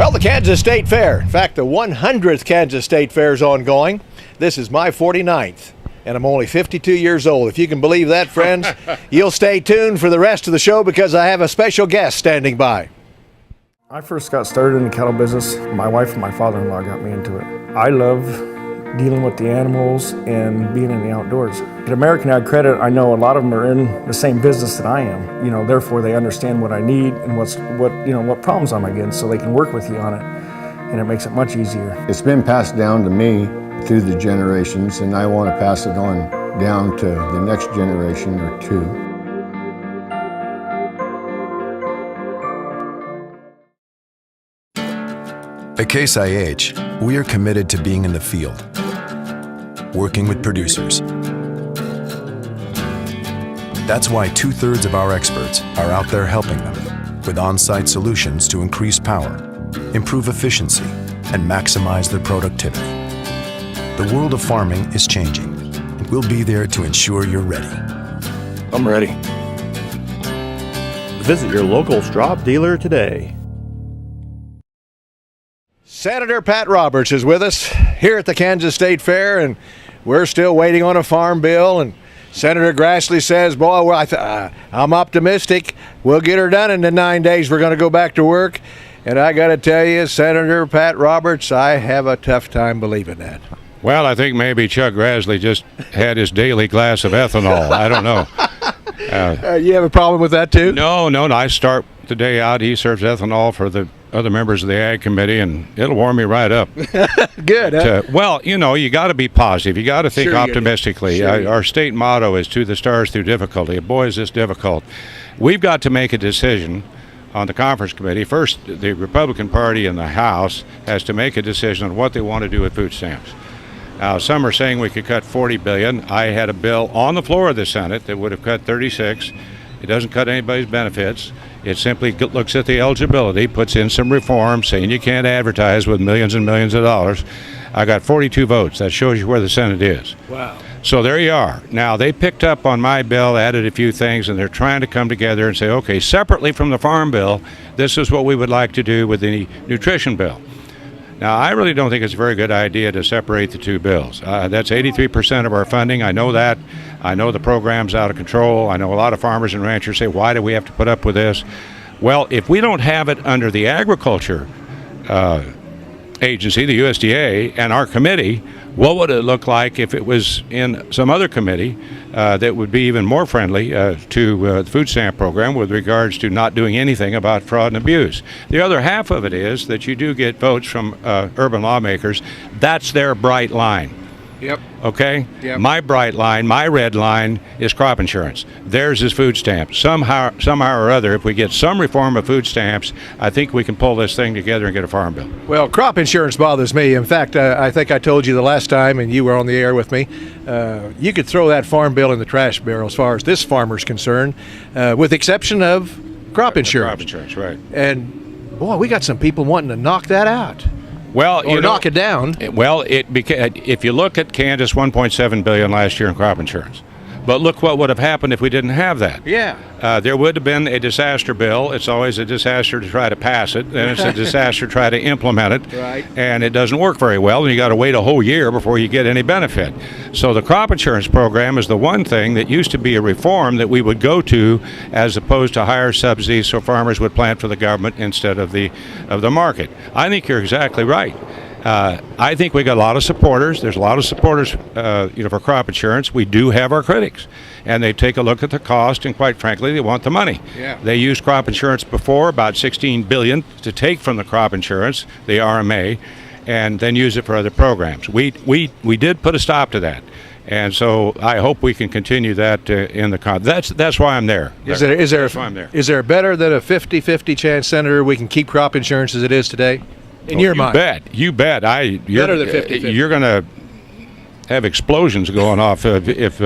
Well, the Kansas State Fair. In fact, the 100th Kansas State Fair is ongoing. This is my 49th, and I'm only 52 years old. If you can believe that, friends, you'll stay tuned for the rest of the show because I have a special guest standing by. I first got started in the cattle business. My wife and my father-in-law got me into it. I love dealing with the animals and being in the outdoors. At American Ag Credit, I know a lot of them are in the same business that I am. Therefore they understand what I need and what problems I'm against, so they can work with you on it, and it makes it much easier. It's been passed down to me through the generations, and I want to pass it on down to the next generation or two. At Case IH, we are committed to being in the field, working with producers. That's why 2/3 of our experts are out there helping them with on-site solutions to increase power, improve efficiency, and maximize their productivity. The world of farming is changing, and we'll be there to ensure you're ready. I'm ready. Visit your local straw dealer today. Senator Pat Roberts is with us here at the Kansas State Fair, and we're still waiting on a farm bill. And Senator Grassley says, boy, well, I'm optimistic. We'll get her done in the 9 days. We're going to go back to work. And I got to tell you, Senator Pat Roberts, I have a tough time believing that. Well, I think maybe Chuck Grassley just had his daily glass of ethanol. I don't know. You have a problem with that, too? No. I start the day out. He serves ethanol for the other members of the Ag Committee, and it'll warm me right up. Good, huh? Well, you got to be positive. You got to think optimistically. Our state motto is "To the stars through difficulty." Boy, is this difficult. We've got to make a decision on the conference committee. First, the Republican Party in the House has to make a decision on what they want to do with food stamps. Now, some are saying we could cut $40 billion. I had a bill on the floor of the Senate that would have cut 36. It doesn't cut anybody's benefits. It simply looks at the eligibility, puts in some reforms, saying you can't advertise with millions and millions of dollars. I got 42 votes. That shows you where the Senate is. Wow. So there you are. Now, they picked up on my bill, added a few things, and they're trying to come together and say, okay, separately from the farm bill, this is what we would like to do with the nutrition bill. Now, I really don't think it's a very good idea to separate the two bills. That's 83% of our funding. I know that. I know the program's out of control. I know a lot of farmers and ranchers say, why do we have to put up with this? Well, if we don't have it under the agriculture agency, the USDA, and our committee, what would it look like if it was in some other committee that would be even more friendly to the food stamp program with regards to not doing anything about fraud and abuse? The other half of it is that you do get votes from urban lawmakers. That's their bright line. Yep. Okay? Yep. My bright line, my red line is crop insurance. Theirs is food stamps. Somehow or other, if we get some reform of food stamps, I think we can pull this thing together and get a farm bill. Well, crop insurance bothers me. In fact, I think I told you the last time, and you were on the air with me, you could throw that farm bill in the trash barrel as far as this farmer's concerned, with the exception of crop insurance. Crop insurance, right. And, boy, we got some people wanting to knock that out. Well, knock it down. Well, if you look at Kansas, $1.7 billion last year in crop insurance. But look what would have happened if we didn't have that. Yeah. There would have been a disaster bill. It's always a disaster to try to pass it, and it's a disaster to try to implement it. Right. And it doesn't work very well, and you got to wait a whole year before you get any benefit. So the crop insurance program is the one thing that used to be a reform that we would go to, as opposed to higher subsidies so farmers would plant for the government instead of the market. I think you're exactly right. I think we got a lot of supporters. There's a lot of supporters, for crop insurance. We do have our critics, and they take a look at the cost, and quite frankly, they want the money. Yeah. They used crop insurance before, about $16 billion to take from the crop insurance, the RMA, and then use it for other programs. We did put a stop to that. And so I hope we can continue that in the that's why I'm there. Is why I'm there. Is there better than a 50-50 chance, Senator, we can keep crop insurance as it is today? In your mind? You bet. Better than 50-50. You're going to have explosions going off if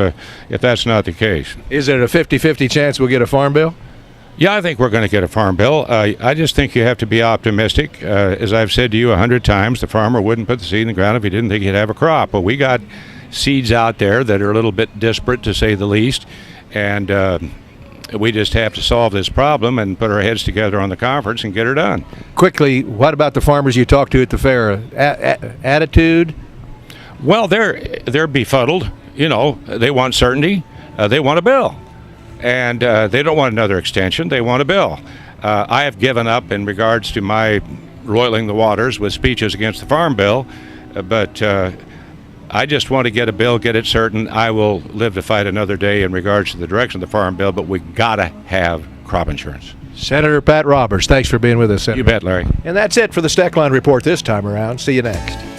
that's not the case. Is there a 50-50 chance we'll get a farm bill? Yeah, I think we're going to get a farm bill. I just think you have to be optimistic. As I've said to you 100 times, the farmer wouldn't put the seed in the ground if he didn't think he'd have a crop. But we got seeds out there that are a little bit disparate, to say the least. And we just have to solve this problem and put our heads together on the conference and get her done. Quickly, what about the farmers you talked to at the fair? Attitude? Well, they're befuddled. You know, they want certainty. They want a bill. And they don't want another extension. They want a bill. I have given up in regards to my roiling the waters with speeches against the Farm Bill, but I just want to get a bill, get it certain. I will live to fight another day in regards to the direction of the Farm Bill, but we got to have crop insurance. Senator Pat Roberts, thanks for being with us, Senator. You bet, Larry. And that's it for the Steckline Report this time around. See you next.